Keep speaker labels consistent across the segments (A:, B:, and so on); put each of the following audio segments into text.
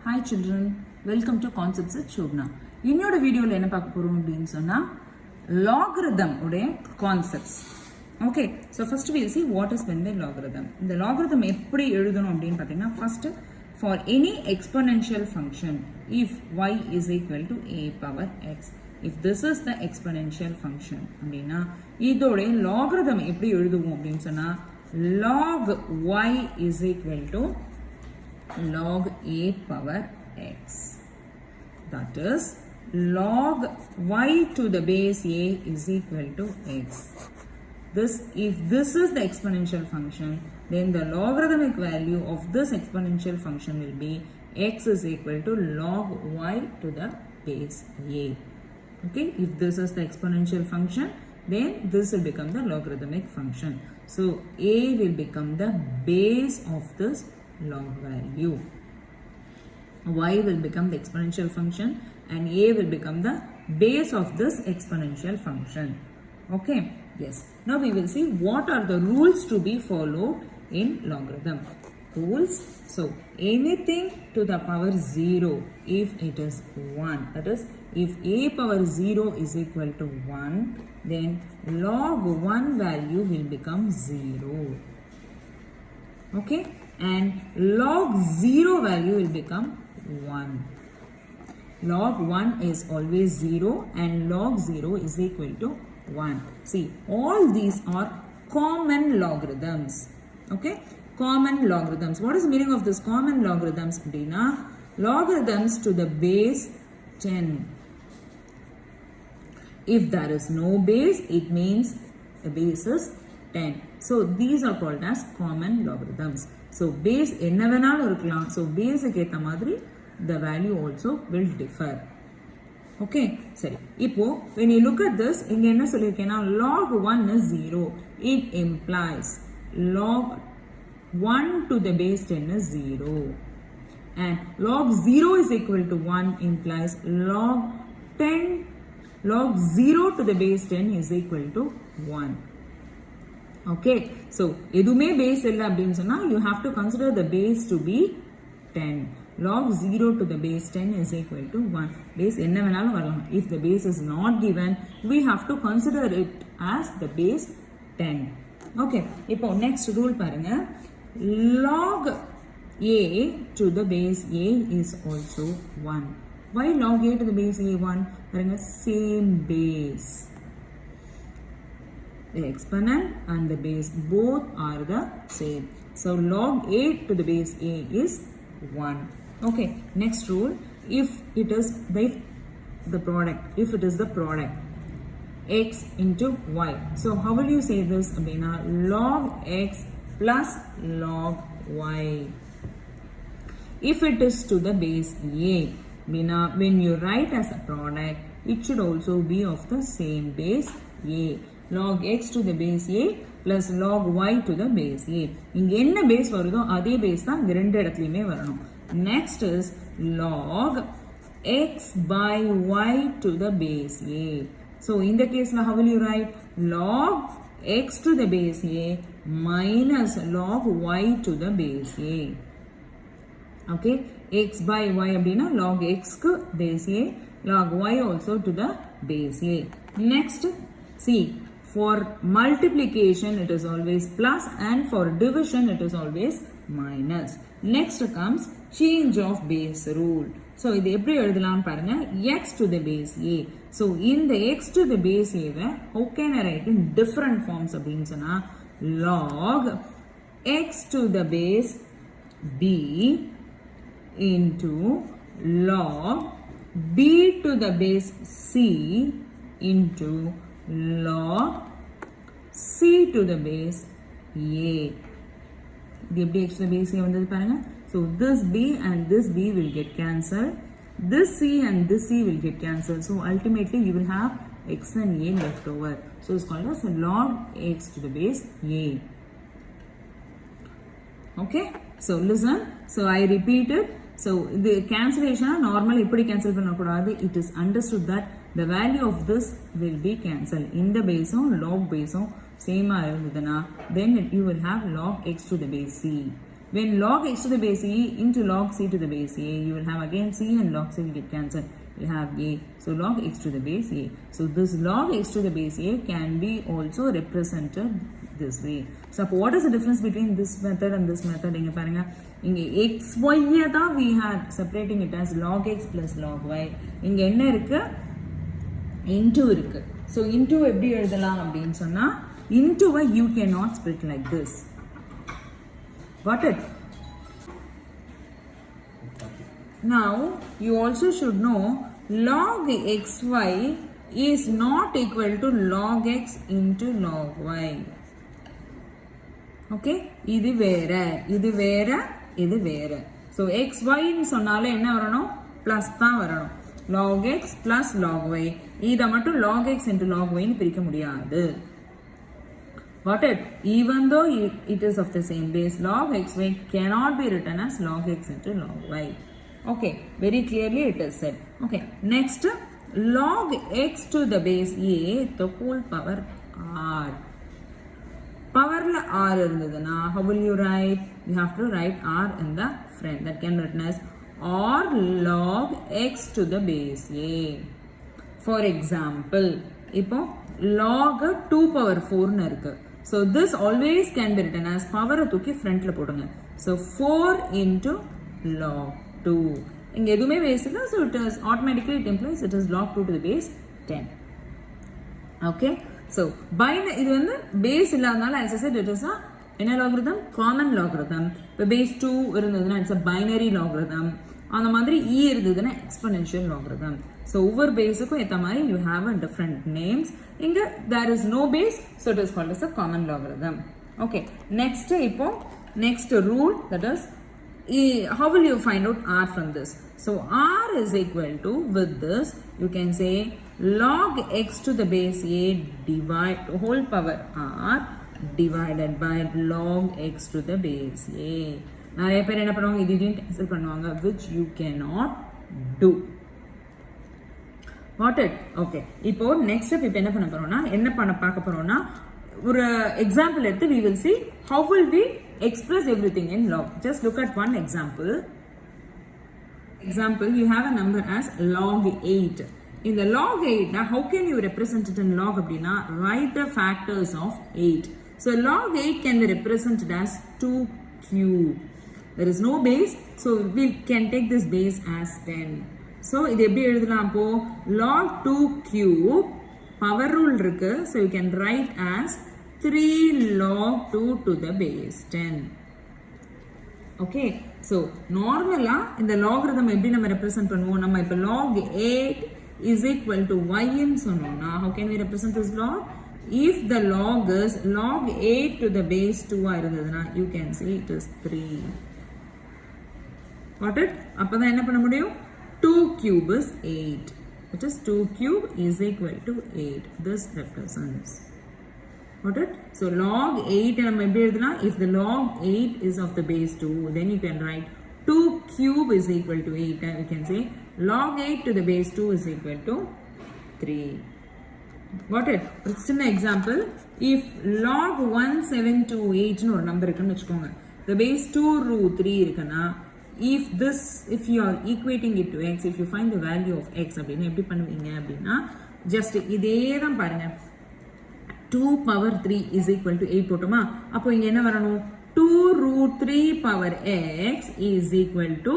A: Hi children, welcome to Concepts with Shobna. இன்னோட வீடியோல என்ன பார்க்க போறோம் அப்படினு சொன்னா logarithm உடைய concepts. Okay, so first we'll see what is meant by logarithm. இந்த logarithm எப்படி எழுதணும் அப்படினு பாத்தீங்கன்னா first for any exponential function if y is equal to a power x. If this is the exponential function அப்படினா இதோட logarithm எப்படி எழுதுவோம் அப்படினு சொன்னா log y is equal to log a power x, that is log y to the base a is equal to x. If this is the exponential function, then the logarithmic value of this exponential function will be x is equal to log y to the base a. Okay, if this is the exponential function, then this will become the logarithmic function. So a will become the base of this log value. Y will become the exponential function and a will become the base of this exponential function. Okay, yes. Now we will see what are the rules to be followed in logarithm. Rules. So anything to the power 0 if it is 1, that is if a power 0 is equal to 1, then log 1 value will become 0. Okay, and log 0 value will become 1. Log 1 is always 0 and log 0 is equal to 1. See, all these are common logarithms. Okay, common logarithms. What is the meaning of this common logarithms? Logarithms to the base 10. If there is no base, it means the base is 10. So these are called as common logarithms. So base enna venalum irukkalam. So base ku etta madri the value also will differ. Okay, sorry. Ipo when you look at this, inga enna sollirukena log 1 is 0. It implies log 1 to the base 10 is 0. And log 0 is equal to 1 implies log 0 to the base 10 is equal to 1. Okay, so edume base illa appdinu sonna you have to consider the base to be 10. Log 0 to the base 10 is equal to 1. Base enna venalum varalam. If the base is not given, we have to consider it as the base 10. Okay, ipo next rule parunga. Log a to the base a is also 1. Why log a to the base a 1? Parunga, same base. The exponent and the base both are the same. So log a to the base a is 1. Okay, next rule, if it is the product, if it is the product x into y. So how will you say this? Log x plus log y. If it is to the base a, when you write as a product, it should also be of the same base a. Log x to the base a plus log y to the base a. இங்க என்ன base வருதோ அதே base தான் இங்க ரெண்டு இடத்துலயுமே வரணும். Next is log x by y to the base a. So in the case how will you write? Log x to the base a minus log y to the base a. Okay, x by y அப்படினா log x க்கு base a, log y also to the base a. Next, see, for multiplication it is always plus and for division it is always minus. Next comes change of base rule. So இது எப்படி எழுதலாம் பாருங்க, x to the base a. So in the x to the base a how can I write in different forms அப்படின்னு சொன்னா log x to the base b into log b to the base c into log c to the base a. இது எப்படி x to the base a வந்தது பாருங்க. So this b and this b will get cancelled. This c and this c will get cancelled. So ultimately you will have x and a left over. So it's called as log x to the base a. Okay, so listen. So I repeat it. So the cancellation normal இப்படி cancel பண்ணக்கூடாது. It is understood that the value of this will be cancelled. இந்த பேஸும் log பேஸும் சேமா இருந்ததுன்னா then you will have log x to the base c. When log x to the base e into log c to the base a, you will have again c and log c will get cancelled. You have a. So log x to the base a. So this log x to the base a can be also represented this way. So what is the difference between this method and this method? இங்க பாருங்க, இங்க x y தான் we had separating it as log x plus log y. இங்க என்ன இருக்கு? into இருக்கு. So into எப்படி எழுதலாம் அப்படின்னு சொன்னா, into you cannot split like this. Got it? Now you also should know log xy is not equal to log x into log y. Okay? இது வேற, இது வேற, இது வேற. So xy ன்னு சொன்னாலே என்ன வரணும்? plus தான் வரணும். log x plus log y. இதை மட்டும் log x into log y ன்னு பிரிக்க முடியாது. Got it? Even though it is of the same base, log xy cannot be written as log x into log y. Okay, very clearly it is said. Okay, next, log x to the base a, the whole power r. Power la r irundaduna, how will you write? You have to write r in the front. That can be written as r log x to the base a. For example, இப்போ log 2 power 4 னு இருக்கு. So this always can be written as power தூக்கி ஃப்ரண்ட்ல போடுங்க. So 4 into log 2. இங்க எதுவுமே base இல்ல, so it is automatically it implies it is log 2 to the base 10. Okay, so இது வந்து base இல்லாதனால as I said it is a என்ன logarithm? Common logarithm. இப்போ base 2 இருந்ததுன்னா it's a binary logarithm. அந்த மாதிரி e இருந்ததுன்னா exponential logarithm. So over base-க்கும் ஏத்த மாதிரி you have a different names. இங்க there is no base, so it is called as a common logarithm. Okay, next இப்போ next rule, that is how will you find out r from this? So r is equal to, with this you can say log x to the base a divide whole power r divided by log x to the base a. நிறைய பேர் என்ன பண்ணுவாங்க, இதையும் cancel பண்ணுவாங்க, which you cannot do. Got it? Okay. இப்போ next step இப்போ என்ன பண்ண போறோம்னா, என்ன பார்க்க போறோம்னா, ஒரு எக்ஸாம்பிள் எடுத்து we will see how will we express everything in log. Just look at one example. Example, you have a number as log 8. In the log 8, now how can you represent it in log அப்படினா, write the factors of 8. So log 8 can be represented as 2 cube. There is no base, so we can take this base as 10. So இது எப்படி எழுதலாம்? அப்போ log 2 cube power rule இருக்கு, so you can write as 3 log 2 to the base 10. Okay, so normally இந்த logarithm எப்படி நம்ம represent பண்ணுவோம்? நம்ம இப்ப log 8 is equal to y ன்னு சொன்னோம்னா, how can we represent this log? If the log is log 8 to the base 2 இருந்ததுன்னா, you can say it is 3. Got it? அப்பதான் என்ன பண்ண முடியும்? 2 cube is 8. It is 2 cube is equal to 8. This represents. Got it? So log 8 நம்ம எப்படி எழுதனா? If the log 8 is of the base 2, then you can write 2 cube is equal to 8. And we can say log 8 to the base 2 is equal to 3. Got it? It's an example. If log 1728 னு ஒரு number இருக்குன்னு வெச்சுக்கோங்க. The base 2 root 3 இருக்குன்னா, if you are equating it to x, if you find the value of x அப்படின்னா எப்படி பண்ணுவீங்க அப்படின்னா, just இதே தான் பாருங்க, 2 power 3 is equal to 8 போட்டோமா, அப்போ இங்க என்ன வரணும்? 2 root 3 power x is equal to,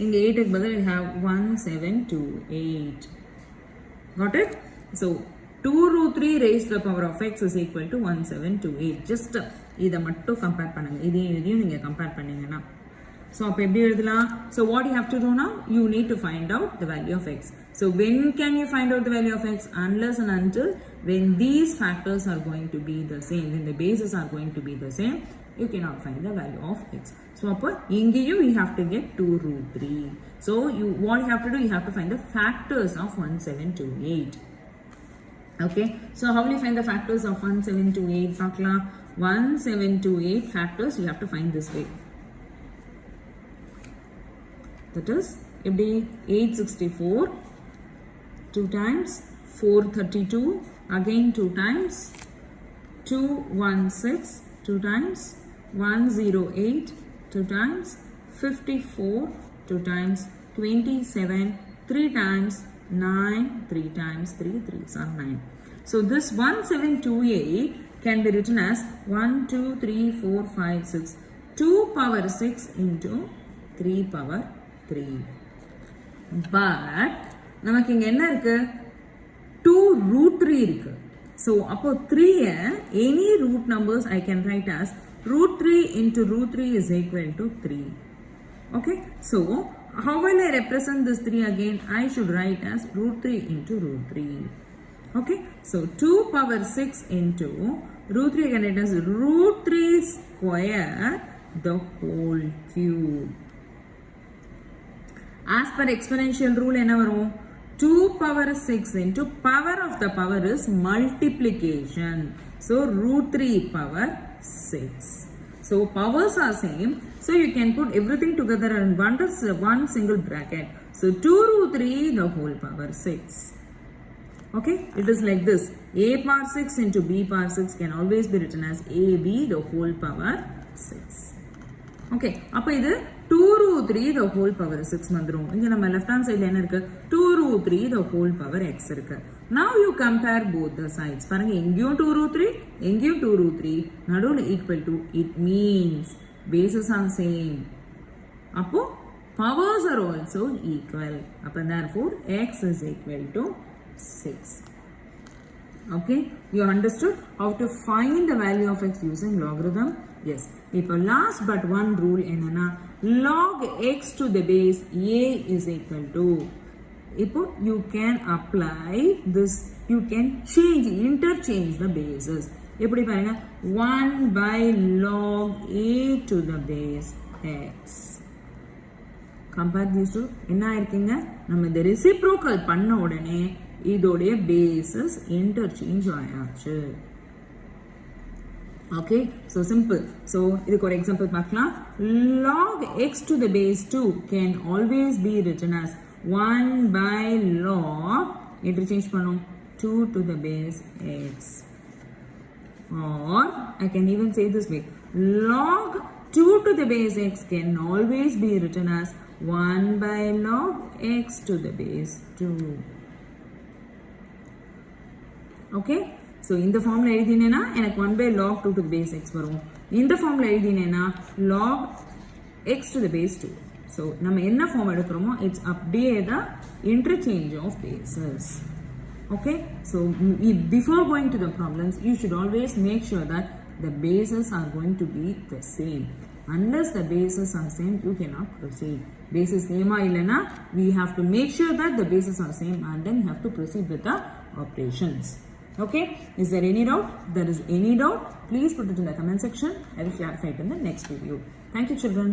A: இங்க 8 க்கு பதிலா we have 1728. Got it? So 2 root 3 raised to the power of x is equal to 1728. Just இதை மட்டும் கம்பேர் பண்ணுங்க, இதையும் நீங்க கம்பேர் பண்ணீங்கன்னா. So அப்ப எப்படி எழுதலாம்? So what you have to do now? You need to find out the value of x. So when can you find out the value of x? Unless and until when these factors are going to be the same, when the bases are going to be the same, you cannot find the value of x. So அப்ப இங்கேயும் we have to get 2 root 3. So what you have to do? You have to find the factors of 1728. Okay. So how will you find the factors of 1728? பார்க்கலாம். 1728 factors you have to find this way. That is, எப்படி 864 2 times 432 again 2 times 216 2 times 108 2 times 54, 2 times 27, 3 times 9, 3 times 3, 3s are 9. So this 1728 can be written as 1, 2, 3, 4, 5, 6. 2 power 6 into 3 power 3. But நமக்கு இங்க என்ன இருக்கு 2 root 3 இருக்கு. So அப்போ 3 any root numbers I can write as root 3 into root 3 is equal to 3. Okay, so how will I represent this 3 again? I should write as root 3 into root 3. Okay, so 2 power 6 into root 3 can write as root 3 square the whole cube. As per exponential rule என்ன வரும் 2 power 6 into power of the power is multiplication. So root 3 power 6. So powers are same. So you can put everything together in one single bracket. So 2 root 3 the whole power 6. Okay, it is like this. A power 6 into B power 6 can always be written as AB the whole power 6. Okay, அப்ப இது 2 root 3 the whole power 6 வந்துரும். இங்க நம்ம left hand side என்ன இருக்கு 2 root 3 the whole power x இருக்கு. Now you compare both the sides. பாருங்க எங்கேயும் 2 root 3, எங்கேயும் 2 root 3, நடுவுல equal to, it means bases are same. அப்போ powers are also equal. அப்ப therefore x is equal to 6. Okay, you understood how to find the value of x using logarithm? Yes. இப்போ last but one rule என்னன்னா log x to the base a is equal to. இப்போ you can apply this, you can interchange the bases. எப்படி பாருங்க 1 by log a to the base x. Compare these two. என்ன ஆயிருக்குங்க நம்ம இந்த reciprocal பண்ண உடனே இதோடைய bases interchange ஆயாச்சு. Okay, so simple. So இதுக்கு ஒரு example பார்க்கலாம். Log x to the base 2 can always be written as 1 by log interchange பண்ணும் 2 to the base x. Or I can even say this way. Log 2 to the base x can always be written as 1 by log x to the base 2. Okay, so இந்த ஃபார்ம்ல எழுதினேனா எனக்கு 1 by log 2 to the base x வரும். இந்த ஃபார்ம்ல எழுதினேனா log x to the base 2. So நம்ம என்ன form எடுக்கிறோமோ it's அப்படியே the interchange of bases. Okay, so before going to the problems you should always make sure that the bases are going to be the same. Unless the bases are same you cannot proceed. Bases same இல்லனா we have to make sure that the bases are same and then you have to proceed with the operations. Okay, is there any doubt? If there is any doubt, please put it in the comment section. I will clarify it in the next video. Thank you, children.